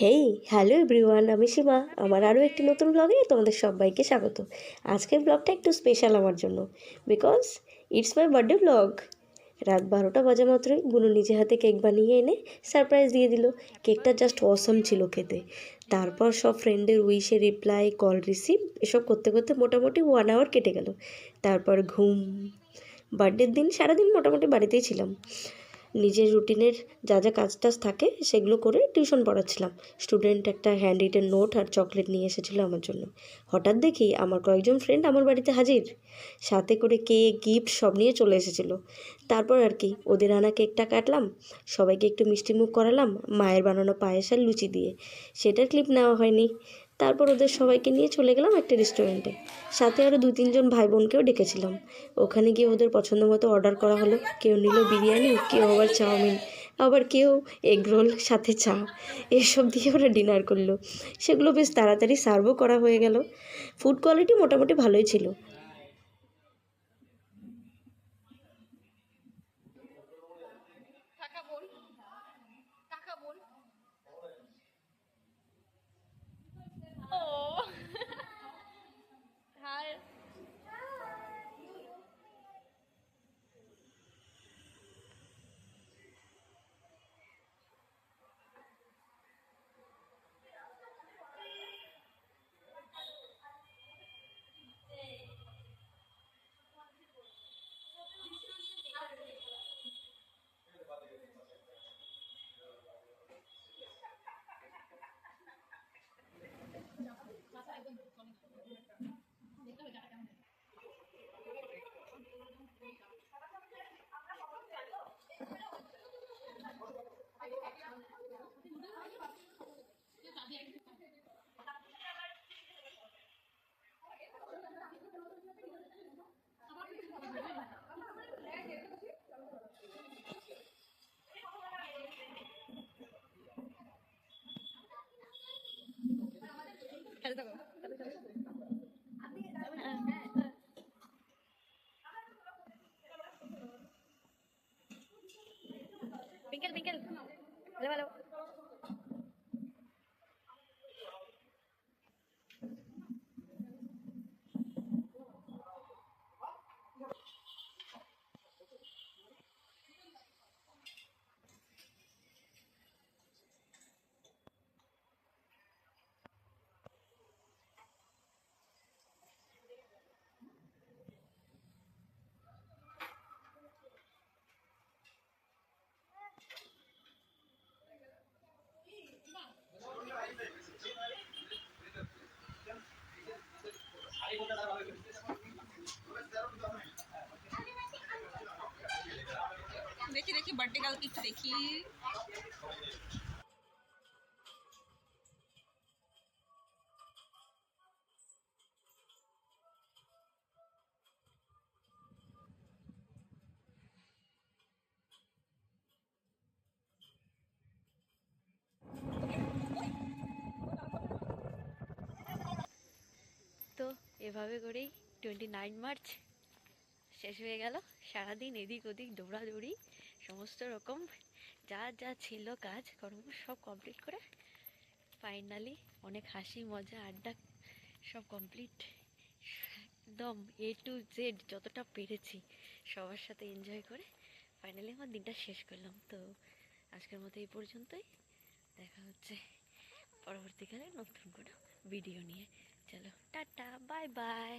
হেই, hello everyone, আমি সীমা। আমার আরও একটি নতুন ব্লগে তোমাদের সবাইকে স্বাগত। আজকের ব্লগটা একটু স্পেশাল আমার জন্য, because it's my birthday blog. রাত 12টা বাজা মাত্রই বুনু নিজে হাতে কেক বানিয়ে এনে সারপ্রাইজ দিয়ে দিল। কেকটা জাস্ট অসম ছিল খেতে। তারপর সব ফ্রেন্ডের উইশে রিপ্লাই, কল রিসিভ এসব করতে করতে মোটামুটি 1 আওয়ার কেটে গেল। তারপর ঘুম। বার্থডের দিন সারাদিন মোটামুটি বাড়িতেই ছিলাম। নিজের রুটিনের যা যা কাজ টাজ থাকে সেগুলো করে টিউশন পড়াচ্ছিলাম। স্টুডেন্ট একটা হ্যান্ড রিটেন নোট আর চকলেট নিয়ে এসেছিলো আমার জন্য। হঠাৎ দেখি আমার কয়েকজন ফ্রেন্ড আমার বাড়িতে হাজির, সাথে করে কেক, গিফট সব নিয়ে চলে এসেছিলো। তারপর আর কি, ওদের আনা কেকটা কাটলাম, সবাইকে একটু মিষ্টি মুখ করালাম মায়ের বানানো পায়েস আর লুচি দিয়ে। সেটার ক্লিপ নেওয়া হয়নি। তারপর ওদের সবাইকে নিয়ে চলে গেলাম একটা রেস্টুরেন্টে। সাথে আরও 2-3 জন ভাই বোনকেও ডেকেছিলাম। ওখানে গিয়ে ওদের পছন্দ মতো অর্ডার করা হলো। কেউ নিল বিরিয়ানি, কেউ আবার চাউমিন, আবার কেউ এগ রোল সাথে চা। এসব দিয়ে ওরা ডিনার করলো। সেগুলো বেশ তাড়াতাড়ি সার্ভও করা হয়ে গেল। ফুড কোয়ালিটি মোটামুটি ভালোই ছিল। পিঙ্কেল পিঙ্কেল, ভালো ভালো। দেখি দেখি বার্থডে কালকে একটু দেখি। তো এভাবে করেই 29 মার্চ শেষ হয়ে গেল। সারাদিন এদিক ওদিক দৌড়াদৌড়ি, সমস্ত রকম যা যা ছিল কাজ কর্ম সব কমপ্লিট করে ফাইনালি অনেক হাসি মজা আড্ডা সব কমপ্লিট। একদম A to Z যতটা পেরেছি সবার সাথে এনজয় করে ফাইনালি আমার দিনটা শেষ করলাম। তো আজকের মতো এই পর্যন্তই। দেখা হচ্ছে পরবর্তীকালে নতুন কোনো ভিডিও নিয়ে। চলো টাটা, বাই বাই।